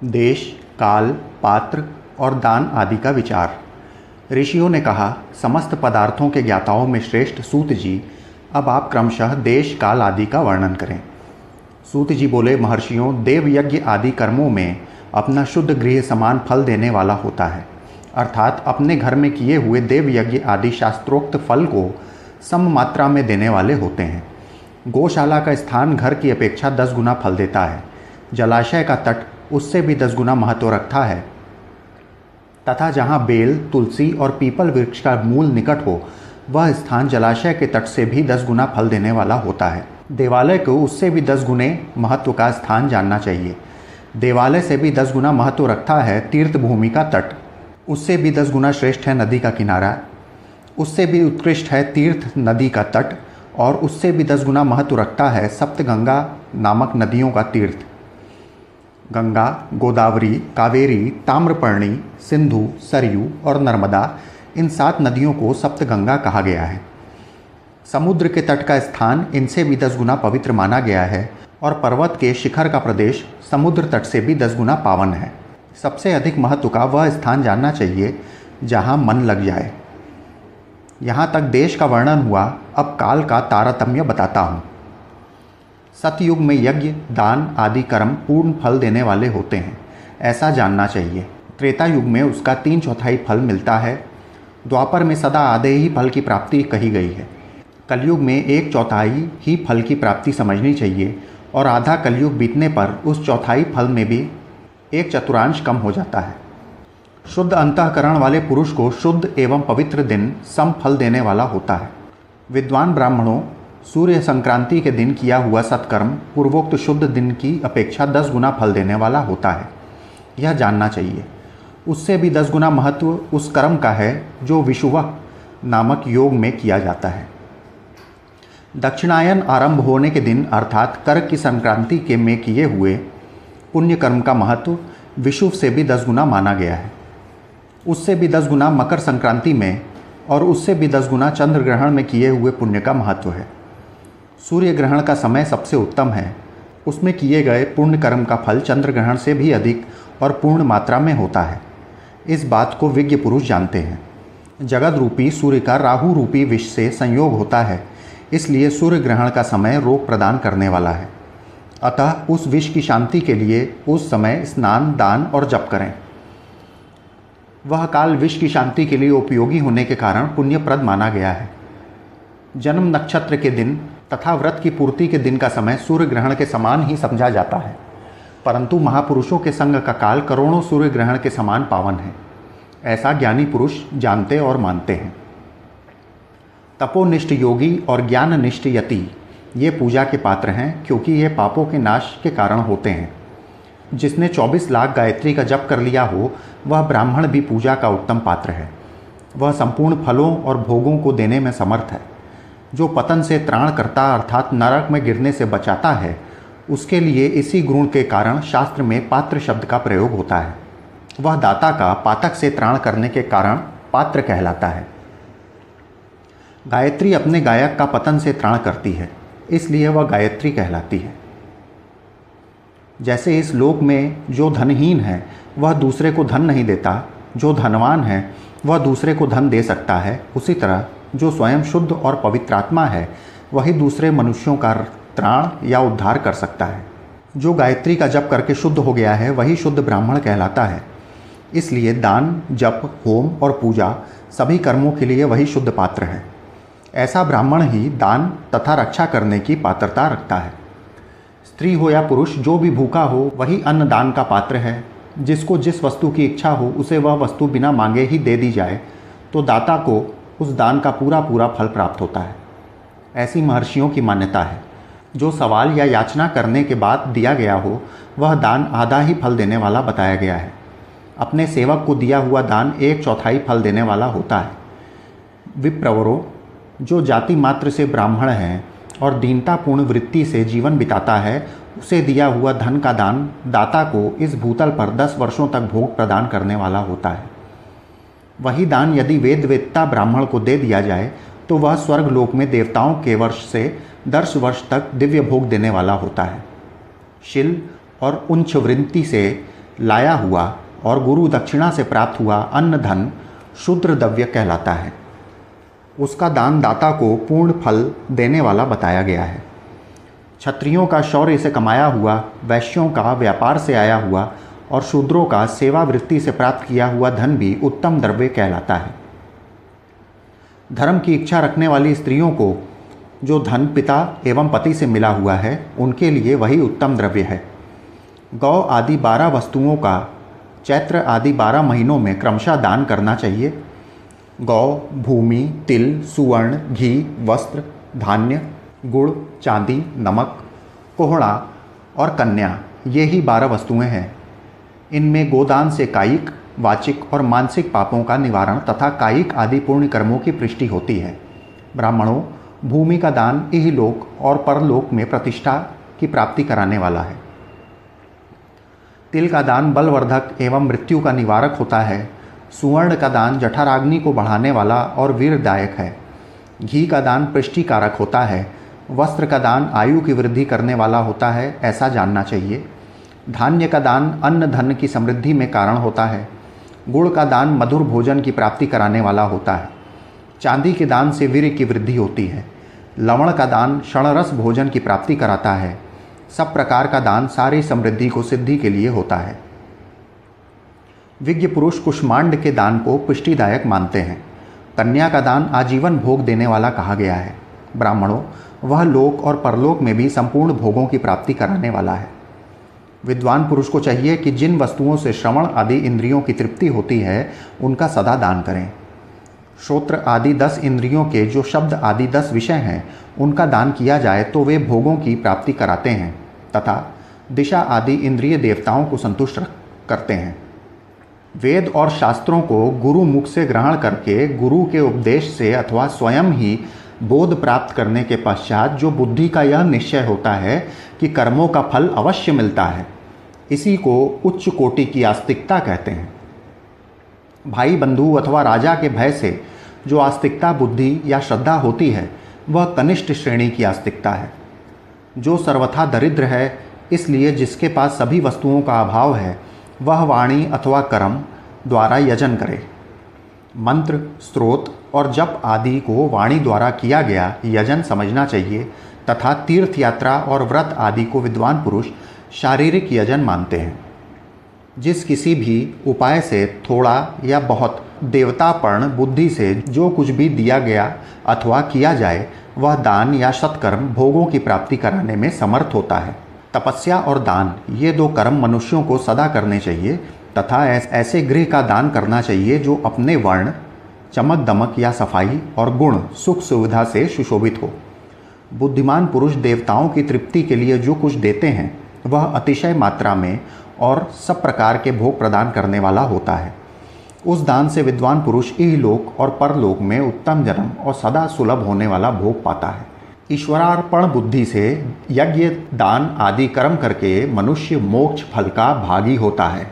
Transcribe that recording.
देश, काल, पात्र और दान आदि का विचार। ऋषियों ने कहा, समस्त पदार्थों के ज्ञाताओं में श्रेष्ठ सूत जी, अब आप क्रमशः देश, काल आदि का वर्णन करें। सूत जी बोले, महर्षियों, देव यज्ञ आदि कर्मों में अपना शुद्ध गृह समान फल देने वाला होता है, अर्थात अपने घर में किए हुए देव यज्ञ आदि शास्त्रोक्त फल को सम मात्रा में देने वाले होते हैं। गौशाला का स्थान घर की अपेक्षा 10 गुना फल देता है। जलाशय का तट उससे भी 10 गुना महत्व रखता है तथा जहाँ बेल, तुलसी और पीपल वृक्ष का मूल निकट हो, वह स्थान जलाशय के तट से भी 10 गुना फल देने वाला होता है। देवालय को उससे भी 10 गुने महत्व का स्थान जानना चाहिए। देवालय से भी 10 गुना महत्व रखता है तीर्थ भूमि का तट, उससे भी 10 गुना श्रेष्ठ है नदी का किनारा, उससे भी उत्कृष्ट है तीर्थ नदी का तट, और उससे भी 10 गुना महत्व रखता है सप्तगंगा नामक नदियों का तीर्थ। गंगा, गोदावरी, कावेरी, ताम्रपर्णी, सिंधु, सरयू और नर्मदा, इन 7 नदियों को सप्तगंगा कहा गया है। समुद्र के तट का स्थान इनसे भी 10 गुना पवित्र माना गया है और पर्वत के शिखर का प्रदेश समुद्र तट से भी 10 गुना पावन है। सबसे अधिक महत्व का वह स्थान जानना चाहिए जहाँ मन लग जाए। यहाँ तक देश का वर्णन हुआ, अब काल का तारतम्य बताता हूँ। सतयुग में यज्ञ, दान आदि कर्म पूर्ण फल देने वाले होते हैं, ऐसा जानना चाहिए। त्रेता युग में उसका 3/4 फल मिलता है। द्वापर में सदा आधे ही फल की प्राप्ति कही गई है। कलयुग में 1/4 ही फल की प्राप्ति समझनी चाहिए और आधा कलयुग बीतने पर उस चौथाई फल में भी 1/4 कम हो जाता है। शुद्ध अंतःकरण वाले पुरुष को शुद्ध एवं पवित्र दिन सम फल देने वाला होता है। विद्वान ब्राह्मणों, सूर्य संक्रांति के दिन किया हुआ सत्कर्म पूर्वोक्त शुद्ध दिन की अपेक्षा 10 गुना फल देने वाला होता है, यह जानना चाहिए। उससे भी 10 गुना महत्व उस कर्म का है जो विषुवह नामक योग में किया जाता है। दक्षिणायन आरंभ होने के दिन अर्थात कर्क की संक्रांति के में किए हुए पुण्य कर्म का महत्व विषुव से भी 10 गुना माना गया है। उससे भी 10 गुना मकर संक्रांति में और उससे भी 10 गुना चंद्र ग्रहण में किए हुए पुण्य का महत्व है। सूर्य ग्रहण का समय सबसे उत्तम है, उसमें किए गए पुण्य कर्म का फल चंद्र ग्रहण से भी अधिक और पूर्ण मात्रा में होता है। इस बात को विज्ञ पुरुष जानते हैं। जगत रूपी सूर्य का राहु रूपी विष से संयोग होता है, इसलिए सूर्य ग्रहण का समय रोग प्रदान करने वाला है। अतः उस विष की शांति के लिए उस समय स्नान, दान और जप करें। वह काल विष की शांति के लिए उपयोगी होने के कारण पुण्यप्रद माना गया है। जन्म नक्षत्र के दिन तथा व्रत की पूर्ति के दिन का समय सूर्य ग्रहण के समान ही समझा जाता है, परंतु महापुरुषों के संग का काल करोड़ों सूर्य ग्रहण के समान पावन है, ऐसा ज्ञानी पुरुष जानते और मानते हैं। तपोनिष्ठ योगी और ज्ञाननिष्ठ यति ये पूजा के पात्र हैं, क्योंकि ये पापों के नाश के कारण होते हैं। जिसने 24 लाख गायत्री का जप कर लिया हो, वह ब्राह्मण भी पूजा का उत्तम पात्र है। वह संपूर्ण फलों और भोगों को देने में समर्थ है। जो पतन से त्राण करता अर्थात नरक में गिरने से बचाता है, उसके लिए इसी गुण के कारण शास्त्र में पात्र शब्द का प्रयोग होता है। वह दाता का पातक से त्राण करने के कारण पात्र कहलाता है। गायत्री अपने गायक का पतन से त्राण करती है, इसलिए वह गायत्री कहलाती है। जैसे इस लोक में जो धनहीन है वह दूसरे को धन नहीं देता, जो धनवान है वह दूसरे को धन दे सकता है, उसी तरह जो स्वयं शुद्ध और पवित्रात्मा है वही दूसरे मनुष्यों का त्राण या उद्धार कर सकता है। जो गायत्री का जप करके शुद्ध हो गया है वही शुद्ध ब्राह्मण कहलाता है। इसलिए दान, जप, होम और पूजा सभी कर्मों के लिए वही शुद्ध पात्र है। ऐसा ब्राह्मण ही दान तथा रक्षा करने की पात्रता रखता है। स्त्री हो या पुरुष, जो भी भूखा हो वही अन्न दान का पात्र है। जिसको जिस वस्तु की इच्छा हो उसे वह वस्तु बिना मांगे ही दे दी जाए तो दाता को उस दान का पूरा पूरा फल प्राप्त होता है। ऐसी महर्षियों की मान्यता है। जो सवाल या याचना करने के बाद दिया गया हो वह दान आधा ही फल देने वाला बताया गया है। अपने सेवक को दिया हुआ दान 1/4 फल देने वाला होता है। विप्रवरों, जो जाति मात्र से ब्राह्मण है और दीनतापूर्ण वृत्ति से जीवन बिताता है, उसे दिया हुआ धन का दान दाता को इस भूतल पर 10 वर्षों तक भोग प्रदान करने वाला होता है। वही दान यदि वेदवेत्ता ब्राह्मण को दे दिया जाए तो वह स्वर्ग लोक में देवताओं के वर्ष से 10 वर्ष तक दिव्य भोग देने वाला होता है। शिल और उंच वृत्ति से लाया हुआ और गुरु दक्षिणा से प्राप्त हुआ अन्न धन शूद्र द्रव्य कहलाता है। उसका दान दाता को पूर्ण फल देने वाला बताया गया है। क्षत्रियों का शौर्य से कमाया हुआ, वैश्यों का व्यापार से आया हुआ और शूद्रों का सेवावृत्ति से प्राप्त किया हुआ धन भी उत्तम द्रव्य कहलाता है। धर्म की इच्छा रखने वाली स्त्रियों को जो धन पिता एवं पति से मिला हुआ है, उनके लिए वही उत्तम द्रव्य है। गौ आदि 12 वस्तुओं का चैत्र आदि 12 महीनों में क्रमशः दान करना चाहिए। गौ, भूमि, तिल, सुवर्ण, घी, वस्त्र, धान्य, गुड़, चांदी, नमक, कोहड़ा और कन्या, ये ही 12 वस्तुएं हैं। इनमें गोदान से कायिक, वाचिक और मानसिक पापों का निवारण तथा कायिक आदि पुण्य कर्मों की पुष्टि होती है। ब्राह्मणों, भूमि का दान इहलोक और परलोक में प्रतिष्ठा की प्राप्ति कराने वाला है। तिल का दान बलवर्धक एवं मृत्यु का निवारक होता है। सुवर्ण का दान जठराग्नि को बढ़ाने वाला और वीरदायक है। घी का दान पुष्टिकारक होता है। वस्त्र का दान आयु की वृद्धि करने वाला होता है, ऐसा जानना चाहिए। धान्य का दान अन्न धन की समृद्धि में कारण होता है। गुड़ का दान मधुर भोजन की प्राप्ति कराने वाला होता है। चांदी के दान से वीर्य की वृद्धि होती है। लवण का दान क्षणरस भोजन की प्राप्ति कराता है। सब प्रकार का दान सारी समृद्धि को सिद्धि के लिए होता है। विज्ञ पुरुष कुष्मांड के दान को पुष्टिदायक मानते हैं। कन्या का दान आजीवन भोग देने वाला कहा गया है। ब्राह्मणों, वह लोक और परलोक में भी संपूर्ण भोगों की प्राप्ति कराने वाला है। विद्वान पुरुष को चाहिए कि जिन वस्तुओं से श्रवण आदि इंद्रियों की तृप्ति होती है, उनका सदा दान करें। श्रोत्र आदि 10 इंद्रियों के जो शब्द आदि 10 विषय हैं, उनका दान किया जाए तो वे भोगों की प्राप्ति कराते हैं तथा दिशा आदि इंद्रिय देवताओं को संतुष्ट करते हैं। वेद और शास्त्रों को गुरु मुख से ग्रहण करके गुरु के उपदेश से अथवा स्वयं ही बोध प्राप्त करने के पश्चात जो बुद्धि का यह निश्चय होता है कि कर्मों का फल अवश्य मिलता है, इसी को उच्च कोटि की आस्तिकता कहते हैं। भाई बंधु अथवा राजा के भय से जो आस्तिकता बुद्धि या श्रद्धा होती है, वह कनिष्ठ श्रेणी की आस्तिकता है। जो सर्वथा दरिद्र है, इसलिए जिसके पास सभी वस्तुओं का अभाव है, वह वाणी अथवा कर्म द्वारा यजन करे। मंत्र, स्त्रोत और जप आदि को वाणी द्वारा किया गया यजन समझना चाहिए तथा तीर्थ यात्रा और व्रत आदि को विद्वान पुरुष शारीरिक यजन मानते हैं। जिस किसी भी उपाय से थोड़ा या बहुत देवतापर्ण बुद्धि से जो कुछ भी दिया गया अथवा किया जाए, वह दान या सत्कर्म भोगों की प्राप्ति कराने में समर्थ होता है। तपस्या और दान, ये 2 कर्म मनुष्यों को सदा करने चाहिए तथा ऐसे गृह का दान करना चाहिए जो अपने वर्ण, चमक दमक या सफाई और गुण सुख सुविधा से सुशोभित हो। बुद्धिमान पुरुष देवताओं की तृप्ति के लिए जो कुछ देते हैं, वह अतिशय मात्रा में और सब प्रकार के भोग प्रदान करने वाला होता है। उस दान से विद्वान पुरुष इहलोक और परलोक में उत्तम जन्म और सदा सुलभ होने वाला भोग पाता है। ईश्वरार्पण बुद्धि से यज्ञ, दान आदि कर्म करके मनुष्य मोक्ष फल का भागी होता है।